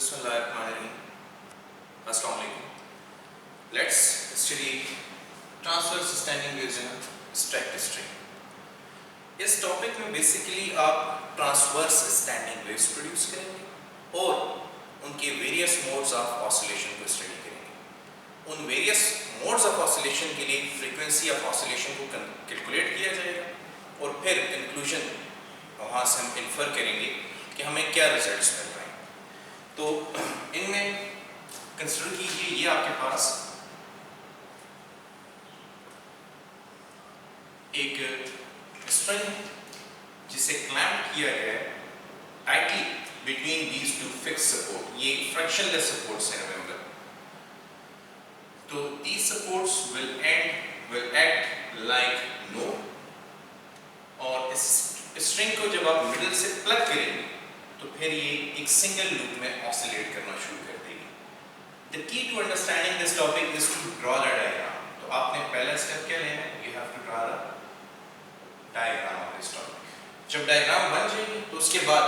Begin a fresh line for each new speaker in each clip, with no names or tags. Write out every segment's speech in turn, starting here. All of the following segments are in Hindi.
Bismillahirrahmanirrahim. Assalamu alaikum. Let's study transverse standing waves in a stacked string. इस टॉपिक में बेसिकली आप ट्रांसवर्स स्टैंडिंग वेव्स प्रोड्यूस करेंगे और उनके वेरियस मोड्स ऑफ ऑसिलेशन को स्टडी करेंगे। उन वेरियस मोड्स ऑफ ऑसिलेशन के लिए फ्रीक्वेंसी ऑफ ऑसिलेशन को कैलकुलेट किया जाएगा और फिर कंक्लूजन वहाँ से हम इन्फर करेंगे कि हमें क्या रिजल्ट्स मिल रहे हैं। तो इनमें कंसिडर कीजिए, ये आपके पास एक स्ट्रिंग है जिसे क्लैंप किया गया है tightly between these two fix support. ये फ्रैक्शनलेस सपोर्ट्स हैं, रिमेंबर। तो these supports will act like node और इस स्ट्रिंग को जब आप मिडिल से प्लग करेंगे तो फिर ये एक सिंगल लूप में ऑसिलेट करना शुरू कर देगी। The key to understanding this topic is to draw the diagram. तो आपने पहला स्टेप क्या लेना है? You have to draw the diagram of this topic. जब डायग्राम बन जाएगी तो उसके बाद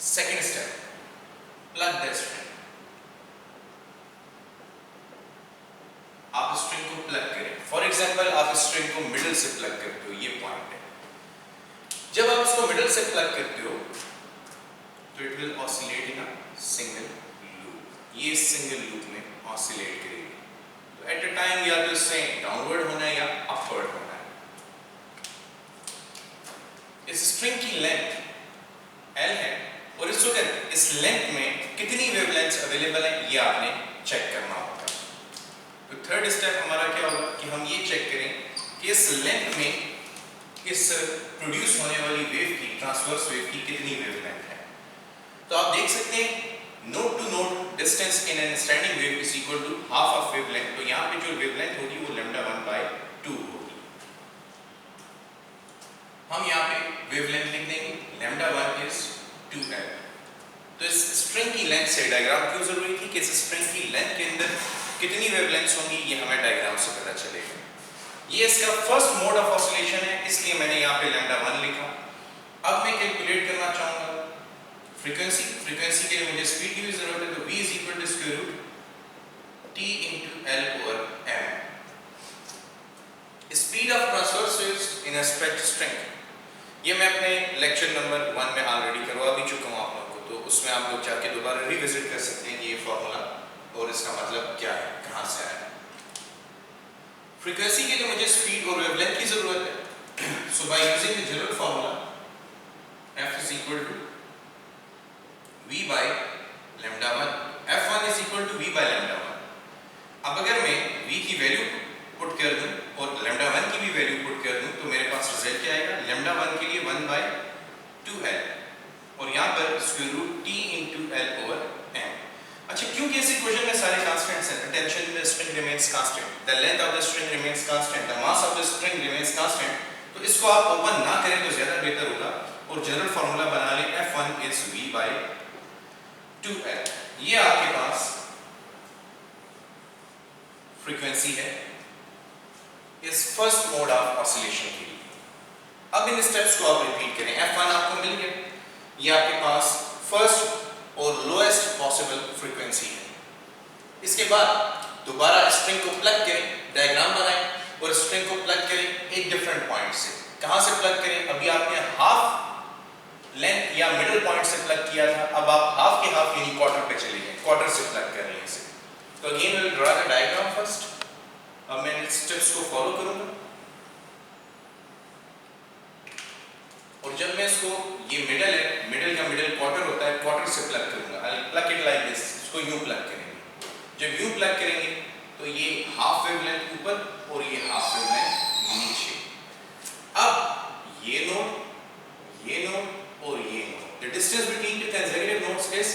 second step, plug the string. आप स्ट्रिंग को प्लग करें। फॉर एग्जांपल आप स्ट्रिंग को मिडिल से प्लग करते हो, ये पॉइंट है। जब आप इसको मिडिल से प्लग करते हो तो it will oscillate in a single loop. ये सिंगल लूप में ऑसिलेट करेगी। तो एट अ टाइम या तो इससे डाउनवर्ड होना है या अपवर्ड होना है। इस स्ट्रिंग की लेंथ L है और इस वक्त इस लेंथ में कितनी वेवलेंथ्स अवेलेबल है ये आपने चेक करना होगा। तो थर्ड स्टेप हमारा क्या होगा कि हम ये चेक करें कि इस लेंथ में इस प्रोड्यूस होने वाली वेव की, ट्रांसवर्स वेव की कितनी वेवलेंथ है। तो आप देख सकते हैं node to node distance in an standing wave is equal to half of wavelength. तो यहाँ पे जो वेवलेंथ होगी वो λ1/2 होगी। हम यहाँ पे वेवलेंथ लिख देंगे, λ1 इज 2L। तो इस स्ट्रिंग की लेंथ से डायग्राम क्यों जरूरी थी कि इस स्ट्रिंग की लेंथ के अंदर कितनी वेवलेंथ्स होंगी ये हमें डायग्राम से पता चलेगा। ये इसका फर्स्ट मोड ऑफ ऑसिलेशन है, इसलिए मैंने यहाँ पे λ1 लिखा। अब मैं कैलकुलेट करना चाहूंगा फ्रीक्वेंसी। फ्रीक्वेंसी के लिए मुझे स्पीड की भी जरूरत है, तो v is equal to square root t into L over m। Speed of transverse waves in a stretched string ये मैं अपने लेक्चर नंबर 1 में ऑलरेडी करवा भी चुका हूँ आप लोगों को, तो उसमें आप लोग जाके दोबारा रिविजिट कर सकते हैं कि ये फॉर्मूला और इसका मतलब क्या है, कहाँ से आया। फ्रीक्वेंसी के लिए मुझे स्पीड और वेवलेंथ की जरूरत है। So by using the general formula f is equal to v by λ1, f1 is equal to v by λ1। अब अगर मैं v की वैल्यू पुट कर दूं और λ1 की भी वैल्यू पुट कर दूं तो मेरे पास रिजल्ट क्या आएगा? λ1 के लिए 1/2L और यहाँ पर square root t into L over m। अच्छा, क्योंकि इस इक्वेशन में सारे कांस्टेंट्स हैं, tension in the string remains constant, the length of the string remains constant, the mass of the string remains constant, तो इसको आप ओपन ना करें तो ज्यादा बेहतर होगा और जनरल फार्मूला बना लें f1 is v/2L। ये आपके पास फ्रीक्वेंसी है इस फर्स्ट मोड ऑफ ऑसिलेशन के लिए। अब इन स्टेप्स को आप रिपीट करें। f1 आपको मिल गया, ये आपके पास फर्स्ट और लोएस्ट पॉसिबल फ्रीक्वेंसी है। इसके बाद दोबारा स्ट्रिंग को प्लग करें, डायग्राम बनाएं और स्ट्रिंग को प्लग करें एक डिफरेंट पॉइंट से। कहां से प्लग करें? अभी आपने हाफ लेंथ या मिडिल पॉइंट से प्लग किया था, अब आप हाफ के हाफ यानी क्वार्टर पे चले गए, क्वार्टर से प्लग कर रहे हैं इसे। तो again will draw the diagram first. अब मैं इन स्टेप्स को फॉलो करूंगा और जब मैं इसको, ये मिडिल है, मिडिल का मिडिल क्वार्टर होता है, क्वार्टर से प्लग करूंगा। आई प्लग इट लाइक दिस। इसको यूं प्लग करेंगे। जब यूं प्लग करेंगे तो ये हाफ वेवलेंथ ऊपर और ये हाफ वेवलेंथ नीचे। अब ये नोड और ये node, the distance between the consecutive nodes is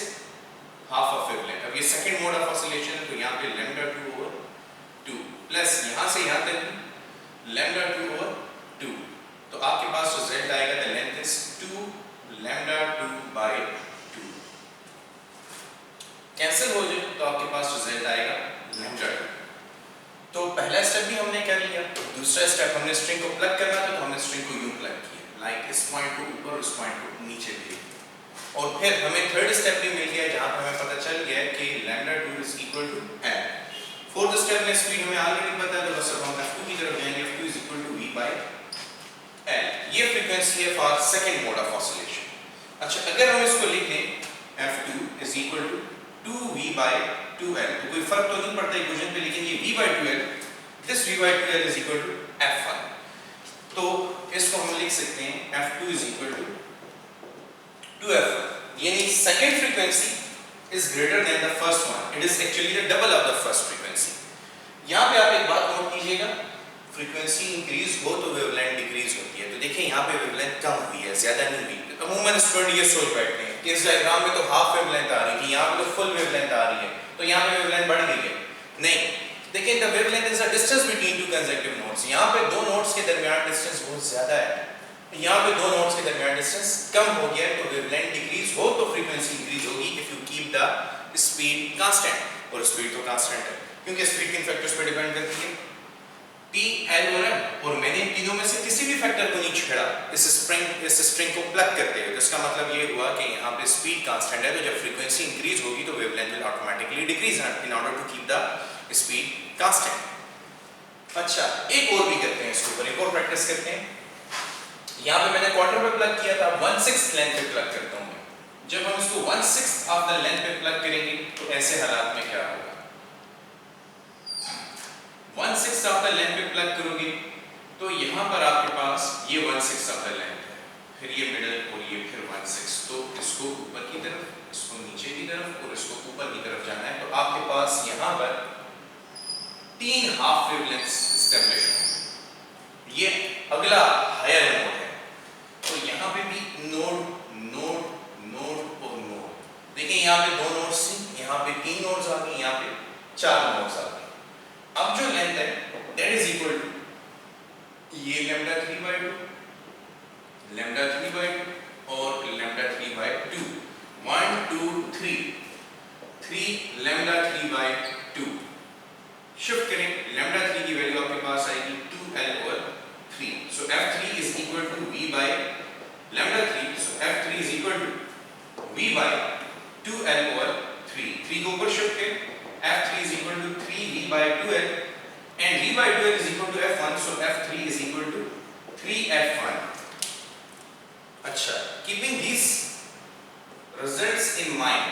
half of wavelength. अब ये सेकंड मोड ऑफ ऑसिलेशन है, तो यहाँ पे λ2/2 प्लस यहाँ से यहाँ तक λ2/2। तो आपके पास रिजल्ट आएगा द लेंथ इज 2 λ2/2। कैंसिल हो जाए तो आपके पास रिजल्ट आएगा λ2। तो पहला स्टेप भी हमने कर लिया। दूसरा स्टेप, हमने स्ट्रिंग को प्लग करना था तो हमने स्ट्रिंग को यूं प्लग किया, लाइक इस पॉइंट को ऊपर, उस पॉइंट को नीचे ले। और फिर हमें थर्ड स्टेप भी मिल गया है कि λ2 is equal to l। Fourth step में स्पीड हमें ऑलरेडी पता है, तो बस अब हम f2 की तरफ जाएंगे। f2 is equal to v by l। ये फ्रीक्वेंसी है for second mode of oscillation. अच्छा, अगर हम इसको लिख लें f2 is equal to 2v bye 2l, तो कोई फर्क तो नहीं पड़ता इक्वेशन पे, लेकिन ये v by 2l, this v by 2l is equal to f1। तो इसको हम लिख सकते हैं f2 is equal to 2f1, यानी second frequency is greater than the first one. It is actually the double of the first frequency. यहाँ पे आप एक बात नोट कीजिएगा, फ्रीक्वेंसी इंक्रीज हो तो वेवलेंथ डिक्रीज होती है। तो देखिए यहाँ पे वेवलेंथ कम हुई है, ज्यादा नहीं हुई। अमूमन स्टूडेंट ये सोच बैठते हैं कि इस डायग्राम में तो हाफ वेवलेंथ आ रही थी, यहाँ पे तो फुल वेवलेंथ आ रही है, तो यहाँ पे वेवलेंथ बढ़ गई है। नहीं, देखिए the wavelength is the distance between two consecutive nodes. यहाँ पे दो नोड्स के दरमियान डिस्टेंस बहुत ज्यादा है, यहाँ पे दो नोड्स के दरमियान डिस्टेंस कम हो गया है, तो वेवलेंथ डिक्रीज हो तो फ्रीक्वेंसी इंक्रीज होगी if you keep the speed constant. और स्पीड तो कांस्टेंट है क्योंकि स्पीड किन फैक्टर्स पे डिपेंड करती है, टी, एल और एम। और मैंने इन तीनों में से किसी भी फैक्टर को नहीं छेड़ा इस स्ट्रिंग को प्लग करते हुए। तो इसका मतलब ये हुआ कि यहाँ पे स्पीड कांस्टेंट है, तो जब फ्रीक्वेंसी इंक्रीज होगी तो wavelength will automatically decrease in order to keep the speed constant. अच्छा, एक और भी करते हैं, इसके ऊपर एक और प्रैक्टिस करते हैं। यहाँ पे मैंने क्वार्टर पे प्लग किया था, 1/6 लेंथ पे प्लग करता हूँ मैं। जब हम इसको 1/6 ऑफ द लेंथ पे प्लग करेंगे तो ऐसे हालात में क्या होगा, 1/6 ऑफ द लेंथ पे प्लग करोगे तो यहाँ पर आपके पास ये 1/6 ऑफ द लेंथ है, फिर ये मिडल और ये फिर 1/6। तो इसको ऊपर की तरफ, इसको नीचे की तरफ और इसको ऊपर की तरफ जाना है। तो आपके पास यहाँ पर 3 हाफ वेवलेंथ्स एस्टैब्लिश होंगे। ये अगला हायर नोड है, तो यहाँ पे भी नोड नोड नोड और नोड। देखिए यहाँ पे 2 नोड्स थे, यहाँ पे 3 नोड्स आ गए, यहाँ पे 4 नोड्स आ गए। अब जो लेंथ है दैट इज इक्वल टू ये λ3/2, λ3/2 और λ3/2, 1 2 3 λ3/2। शिफ्ट करें, λ3 की वैल्यू आपके पास आएगी 2l over 3। So f3 is equal to v by λ3. So f3 is equal to v by 2l over 3. 3 को ऊपर शिफ्ट करें, f3 is equal to 3v by 2l and v by 2l is equal to f1. So f3 is equal to 3f1. अच्छा, keeping these results in mind,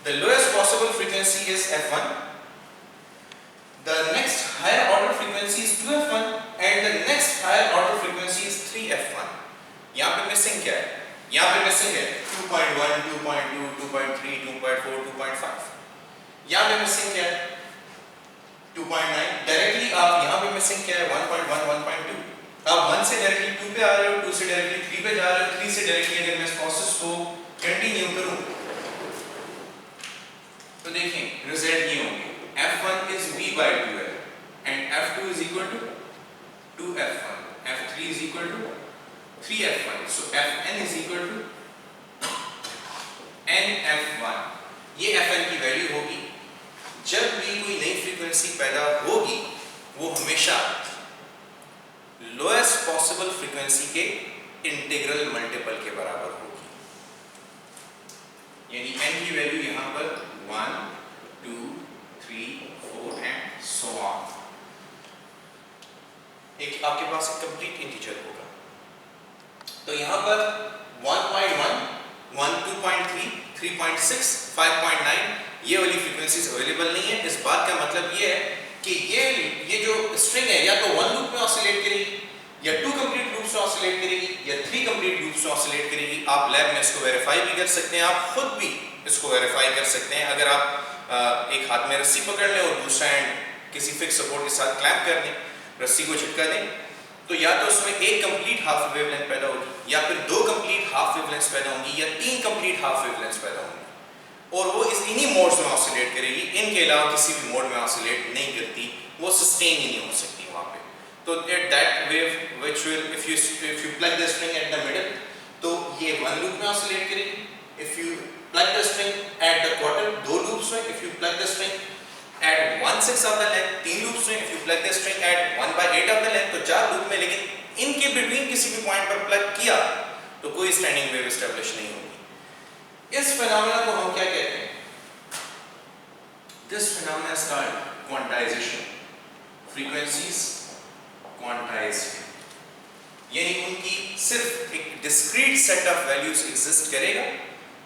the lowest possible frequency is f1. The next higher order frequency is 2f1 and the next higher order frequency is 3f1. यहाँ पे मिसिंग क्या है? यहाँ पे मिसिंग है 2.1, 2.2, 2.3, 2.4, 2.5। यहाँ पे मिसिंग क्या है? 2.9। डायरेक्टली आप यहाँ पे मिसिंग क्या है? 1.1, 1.2। आप 1 से डायरेक्टली 2 पे आ रहे हो, 2 से डायरेक्टली 3 पे जा रहे हो, 3 से डायरेक्टली अगर मैं इस प्रोसेस को कंटिन्यू करूँ तो देखें रिजल्ट ये होंगे, f1 is v by 2l and f2 is equal to 2f1, f3 is equal to 3f1. So fn is equal to nf1. ये fn की वैल्यू होगी। जब भी कोई नई फ्रीक्वेंसी पैदा होगी वो हमेशा लोएस्ट पॉसिबल फ्रीक्वेंसी के इंटीग्रल मल्टीपल के बराबर होगी। यानी n की वैल्यू यहाँ पर 1 2 3 4 and so on। एक आपके पास एक कंप्लीट इंटीजर होगा, तो यहाँ पर 1.1, 1 2.3, 3.6, 5.9 ये वाली फ्रीक्वेंसीज अवेलेबल नहीं है। इस बात का मतलब ये है कि ये जो स्ट्रिंग है या तो 1 लूप में ऑसिलेट करेगी या 2 कंप्लीट लूप्स में ऑसिलेट करेगी या 3 कंप्लीट लूप्स में ऑसिलेट करेगी। आप लैब में इसको वेरीफाई भी कर सकते हैं, आप खुद भी इसको वेरीफाई कर सकते हैं। अगर आप एक हाथ में रस्सी पकड़ लें और दूसरा हैंड किसी फिक्स सपोर्ट के साथ क्लैंप कर दें, रस्सी को झटका दें, तो या तो उसमें एक कंप्लीट हाफ वेवलेंथ पैदा होगी या फिर 2 कंप्लीट हाफ वेवलेंथ्स पैदा होंगी या 3 कंप्लीट हाफ वेवलेंथ्स पैदा होंगी और वो इन्हीं मोड्स में ऑसिलेट करेगी। इनके अलावा किसी भी मोड में ऑसिलेट नहीं करती, वो सस्टेन ही नहीं हो सकती वहाँ पे। तो at that wave which will if you plug the string at the middle तो ये 1 लूप में ऑसिलेट करेगी। If you plug the string at the quarter, 2 loops में। if you plug the string at 1/6 of the length, 3 loops में। if you plug the string at 1/8 of the length तो 4 लूप में। लेकिन इनके बिटवीन किसी भी पॉइंट पर प्लग किया तो कोई स्टैंडिंग वेव एस्टैब्लिश नहीं होगी। इस फिनोमेना को हम क्या कहते हैं? has called quantization. Frequencies quantized, यानी उनकी सिर्फ एक discrete set of values exist करेगा,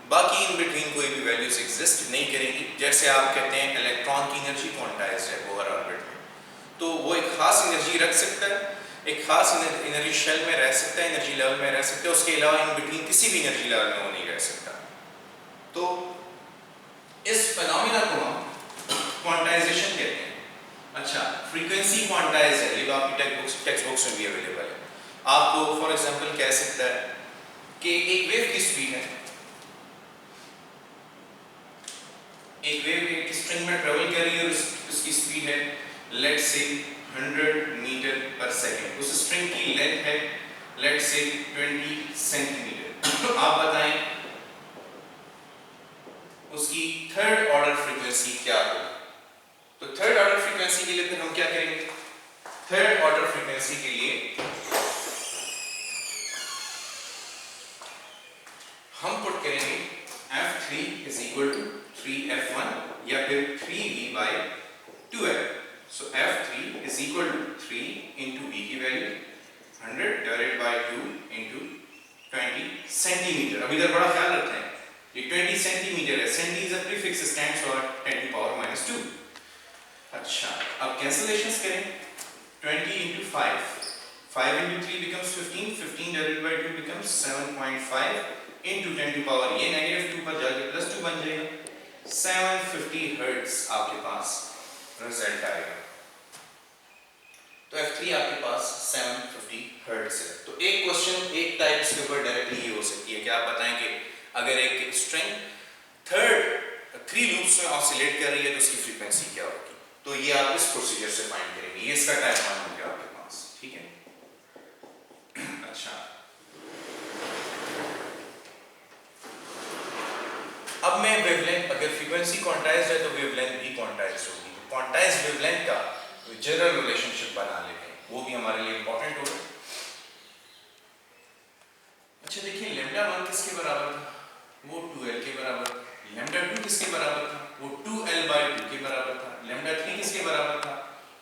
बाकी इन बिटवीन कोई भी वैल्यूज एग्जिस्ट नहीं करेंगी। जैसे आप कहते हैं इलेक्ट्रॉन की एनर्जी क्वांटाइज्ड है बोहर ऑर्बिट में, तो वो एक खास एनर्जी रख सकता है, एक खास एनर्जी शेल में रह सकता है, एनर्जी लेवल में रह सकता है, उसके अलावा इन बिटवीन किसी भी एनर्जी लेवल में वो नहीं रह सकता। तो इस फिनोमेना को हम क्वांटाइजेशन कहते हैं। अच्छा, फ्रीक्वेंसी क्वांटाइज है, ये तो आपकी टेक्स्ट बुक्स में भी अवेलेबल है। आपको फॉर एग्जांपल कह सकता है कि एक वेव की स्पीड है, एक वेव एक स्ट्रिंग में ट्रेवल कर रही है और उसकी स्पीड है लेट्स से 100 मीटर पर सेकंड, उस स्ट्रिंग की लेंथ है लेट्स से 20 सेंटीमीटर। आप बताएं उसकी थर्ड ऑर्डर फ्रीक्वेंसी क्या होगी? तो थर्ड ऑर्डर फ्रीक्वेंसी के लिए फिर हम क्या करेंगे? थर्ड ऑर्डर फ्रीक्वेंसी के लिए हम पुट करेंगे f3 is equal to 3f1 या फिर 3v/2f। so f3 is equal to 3 into v की value 100 divided by 2 into 20 centimetre. अब इधर बड़ा ख्याल रखना है, ये 20 सेंटीमीटर है, centi is a prefix stands for 10 to power -2। अच्छा, अब कैंसिलेशंस करें, 20 into 5, 5 into 3 becomes 15, 15 divided by 2 becomes 7.5 into 10 to power, ये -2 पर जाके +2 बन जाएगा, 750 हर्ट्ज आपके पास रिजल्ट आएगा। तो f3 आपके पास 750 हर्ट्ज है। तो एक क्वेश्चन एक टाइप के ऊपर डायरेक्टली ये हो सकती है कि आप बताएं कि अगर एक स्ट्रिंग 3 लूप्स में ऑसिलेट कर रही है तो उसकी फ्रीक्वेंसी क्या होगी? तो ये आप इस प्रोसीजर से फाइंड करेंगे, ये इसका टाइप 1 हो गया आपके पास, ठीक है। अच्छा, अब मैं वेवलेंथ, अगर फ्रीक्वेंसी क्वांटाइज्ड है तो वेवलेंथ भी क्वांटाइज्ड होगी। क्वांटाइज्ड वेवलेंथ का जनरल रिलेशनशिप बना लेते हैं, वो भी हमारे लिए इंपॉर्टेंट होगा। अच्छा देखिए, λ1 किसके बराबर था? वो 2l के बराबर। λ2 किसके बराबर था? वो 2l/2 के बराबर था। λ3 किसके बराबर था?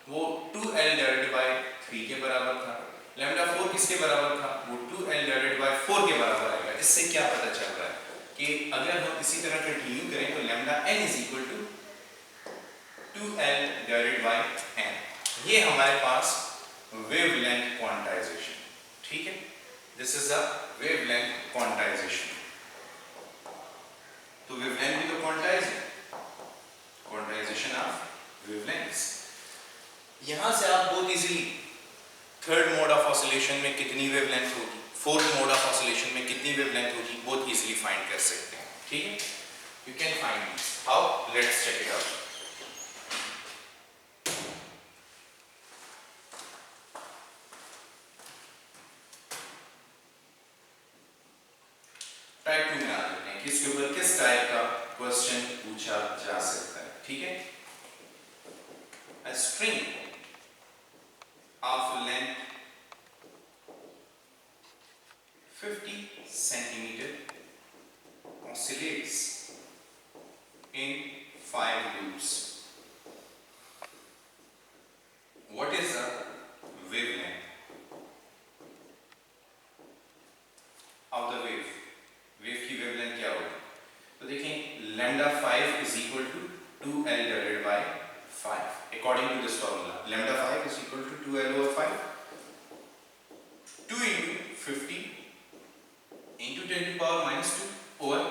वो 2l/3 के बराबर था। λ4 किसके बराबर था? वो 2l/4 के बराबर आएगा। इससे क्या पता चल रहा है कि अगर हम इसी तरह कंटिन्यू करें तो λn is equal to 2l/n। ये हमारे पास वेवलेंथ क्वांटाइजेशन, ठीक है, this is a wavelength quantization. तो वेवलेंथ भी तो क्वांटाइज है, क्वांटाइजेशन ऑफ वेवलेंथ्स। यहां से आप बहुत easily third mode of oscillation में कितनी वेवलेंथ होगी, फोर्थ मोड ऑफ ऑसिलेशन में कितनी वेवलेंथ होगी, बहुत इजीली फाइंड कर सकते हैं, ठीक है। You can find how, let's check it out. Type 2 में आ जाते हैं कि इसके ऊपर किस टाइप का क्वेश्चन पूछा जा सकता है, ठीक है। A string of length 50 centimeter oscillates in 5 loops. What is the wavelength of the wave? Wave की वेवलेंथ क्या होगी? तो देखें λ5 is equal to 2l/5 according to this formula। λ5 is equal to 2l/5, 2 into 50 into 10 to power -2 over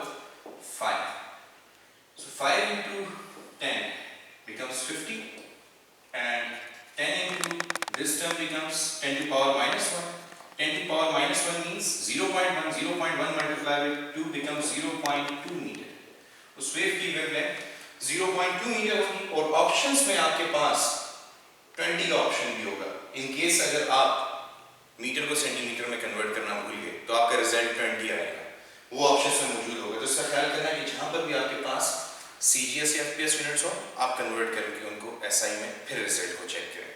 5। so 5 into 10 becomes 50 and 10 into this term becomes 10 to power -1। 10 to power -1 means 0.1, 0.1 multiplied with 2 becomes 0.2 metre. उस वेव की वेवलेंथ 0.2 मीटर होगी। और ऑप्शंस में आपके पास 20 का ऑप्शन भी होगा। इन केस अगर आप मीटर को सेंटीमीटर में कन्वर्ट करना भूल गए तो आपका रिजल्ट 20 आएगा, वो ऑप्शंस में मौजूद होगा। तो इसका ख्याल करना कि जहां पर भी आपके पास CGS या FPS यूनिट्स हो, आप कन्वर्ट करके उनको SI में फिर रिजल्ट को चेक करें।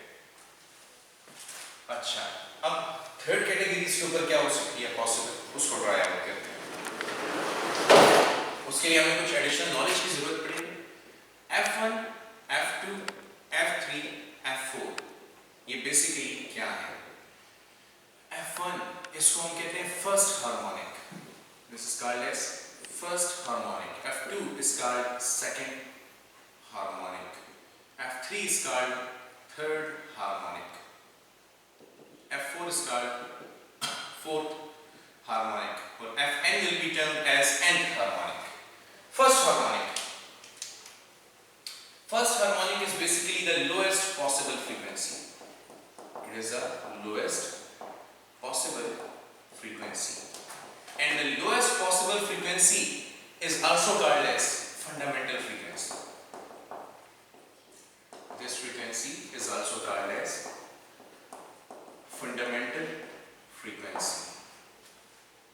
अच्छा, अब थर्ड कैटेगरी इसके ऊपर क्या हो सकती है पॉसिबल, उसको ट्राई आउट करते हैं। उसके लिए हमें कुछ एडिशनल नॉलेज की जरूरत पड़ेगी। F1 F2, F3, F4 ये बेसिकली क्या है? F1 इसको हम कहते हैं first harmonic, this is called as first harmonic. F2 is called second harmonic. F3 is called third harmonic. F4 is called fourth harmonic. Or Fn will be termed as nth harmonic. First harmonic. First harmonic is basically the lowest possible frequency. It is the lowest possible frequency. And the lowest possible frequency is also called as fundamental frequency. This frequency is also called as fundamental frequency.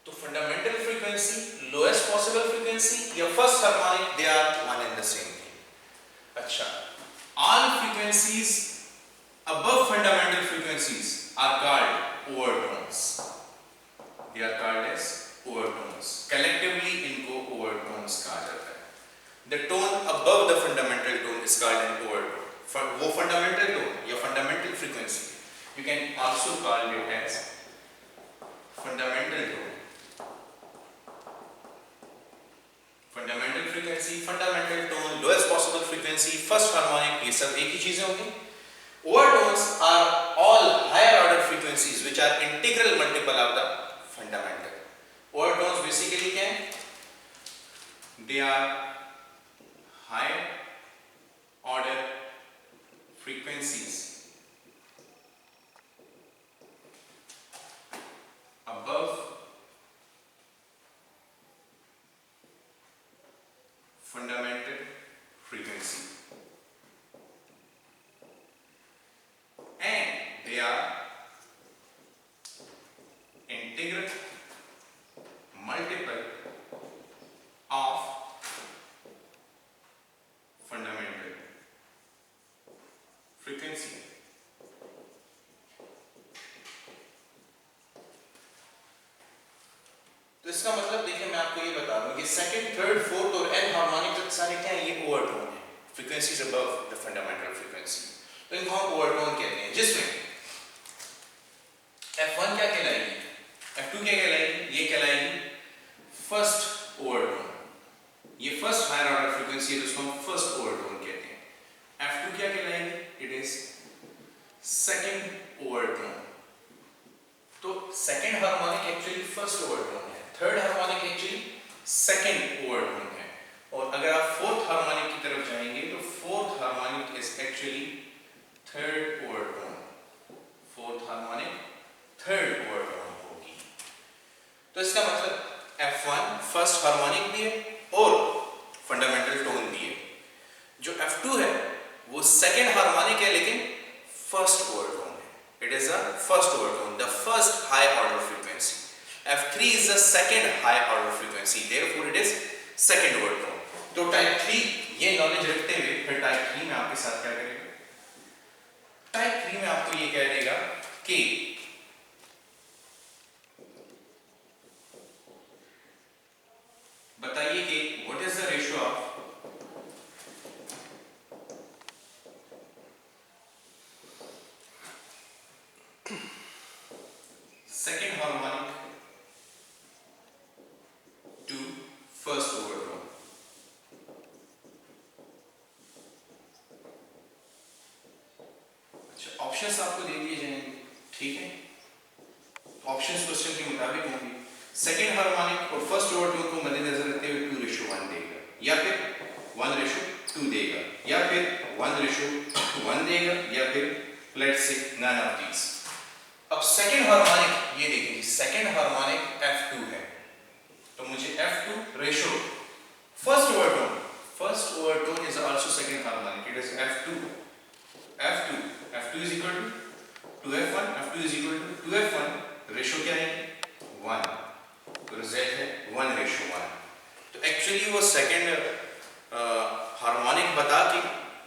So fundamental frequency, lowest possible frequency, या first harmonic, they are one and the same thing. अच्छा, all frequencies above fundamental frequencies are called overtones. They are called as overtones. Collectively इनको overtones कहा जाता है. The tone above the fundamental tone is called an overtone. वो fundamental tone या fundamental frequency, you can also call it as fundamental tone. Fundamental frequency, fundamental tone, lowest possible frequency, first harmonic, ये सब एक ही चीजें होंगी. Overtones are all higher order frequencies which are integral multiple of the fundamental. Overtones basically क्या हैं? They are higher order frequencies above fundamental frequency, and they are integral multiple of fundamental frequency. तो इसका मतलब देखिए, मैं आपको ये बता दूं कि सेकंड, थर्ड, फोर्थ और एन हार्मोनिक सारे क्या है? ये ओवरटोन है, frequencies above the fundamental frequency. तो इनको हम ओवरटोन कहते हैं, जिसमें F1 क्या कहलाएगी, F2 क्या कहलाएगी? ये कहलाएगी फर्स्ट ओवरटोन. ये फर्स्ट हायर ऑर्डर फ्रीक्वेंसी है, जिसको हम फर्स्ट ओवरटोन कहते हैं. F2 क्या कहलाएगी? It is second overtone. तो second harmonic actually first overtone है, third harmonic actually second overtone है. और अगर आप फोर्थ हार्मोनिक की तरफ जाएंगे तो fourth harmonic is actually third overtone. Fourth harmonic third overtone होगी. तो इसका मतलब F1 फर्स्ट हार्मोनिक भी है और फंडामेंटल टोन भी है. जो F2 है वो सेकंड हार्मोनिक है लेकिन फर्स्ट ओवरटोन है. It is the first overtone, the first high order frequency. F3 is the second high order frequency, therefore it is second overtone. तो टाइप 3 ये नॉलेज रखते हुए फिर टाइप 3 में आपके साथ क्या करेगा? टाइप 3 में आपको ये कह देगा कि बताइए कि what is the ratio of second harmonic to first overtone. अच्छा, ऑप्शंस आपको दे दिए जाएंगे, ठीक है? ऑप्शंस क्वेश्चन के मुताबिक होंगे. सेकंड हार्मोनिक और फर्स्ट ओवरटोन को मद्देनजर रखते हुए 2:1 देगा, या फिर 1:2 देगा, या फिर 1:1 देगा, या फिर let's say none of these. अब सेकंड हार्मोनिक ये देखिए, सेकंड हार्मोनिक F2 है, तो मुझे F2 ratio first overtone is also second harmonic. It is F2 is equal to 2F1. F2 is equal to 2F1. Ratio क्या है? 1. तो रिजल्ट है 1:1. तो एक्चुअली वो सेकंड हार्मोनिक बता के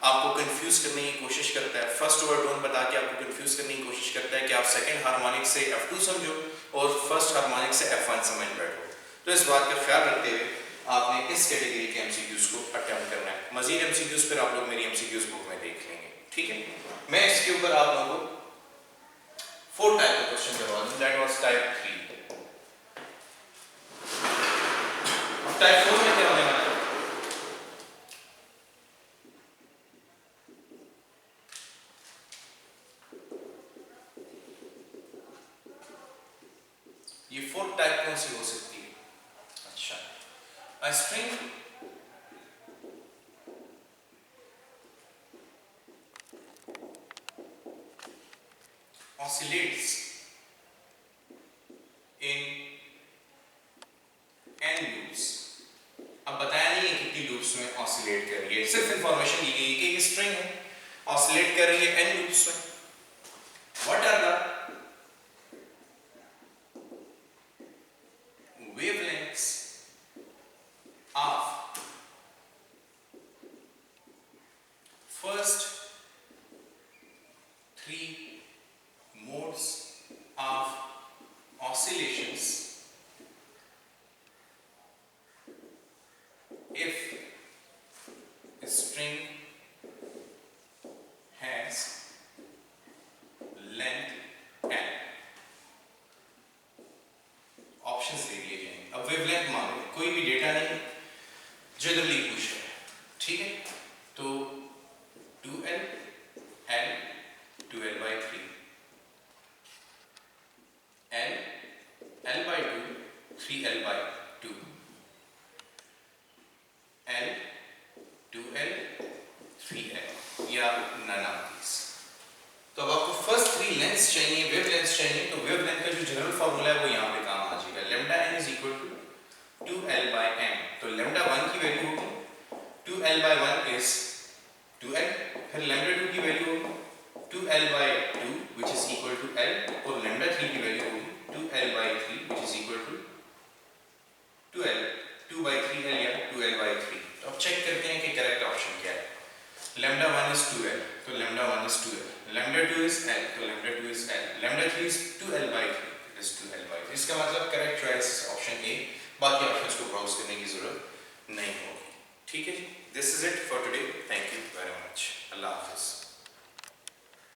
आपको कंफ्यूज करने की कोशिश करता है, फर्स्ट ओवरटोन बता के आपको कंफ्यूज करने की कोशिश करता है कि आप सेकंड हार्मोनिक से F2 समझो और फर्स्ट हार्मोनिक से F1 समझ बैठो. तो इस बात का ख्याल रखते हुए आपने इस कैटेगरी के एमसीक्यूज को अटेम्प्ट करना है। मजीद एमसीक्यूज पर आप लोग मेरी एमसीक्यूज बुक में देख लेंगे, ठीक है। मैं इसके ऊपर आप लोगों को 4 टाइप के क्वेश्चन करवा दूं। That was type 3। टाइप 4 में क्या होने वाला है? ये 4 टाइप कौन सी हो सकती है? अच्छा, a string oscillates in n loops। अब बताया नहीं है कितनी लूप्स में ऑसिलेट कर रही है, सिर्फ इंफॉर्मेशन दी गई कि ये स्ट्रिंग है, ऑसिलेट कर रही है n लूप्स में। What are the wavelengths of first 3 modes of oscillations if a string has length n। Options दे दिए जाएंगे। अब वेवलेंथ मांगे, कोई भी डेटा नहीं, जनरली पूछ रहे हैं, ठीक है। तो 2l l 2l by 3 l l by 2 3l by 2 l 2l 3l या none of these। तो अब आपको फर्स्ट 3 लेंथ्स चाहिए, वेवलेंथ्स चाहिए, तो वेवलेंथ का जो जनरल फार्मूला है वो यहाँ पे काम आ जाएगा। Lambda n is equal to 2l by m। तो लैम्डा 1 की वैल्यू होगी 2l by 1 इज 2l, फिर लैम्डा 2 की वैल्यू होगी 2l by 2 which is equal to l, और लैम्डा 3 की वैल्यू होगी 2l by 3 which is equal to 2l 2 by 3l या 2l by 3। तो अब चेक करते हैं कि करेक्ट ऑप्शन क्या है। लैम्डा 1 इज 2l, तो lambda 1 is 2l, lambda 2 is l, तो lambda 2 is l, lambda 3 is 2l by 3, it is 2l by 3। इसका मतलब करेक्ट चॉइस ऑप्शन ए, बाकी ऑप्शंस को ब्राउज करने की जरूरत नहीं होगी, ठीक है जी। This is it for today, thank you very much, अल्लाह हाफिज।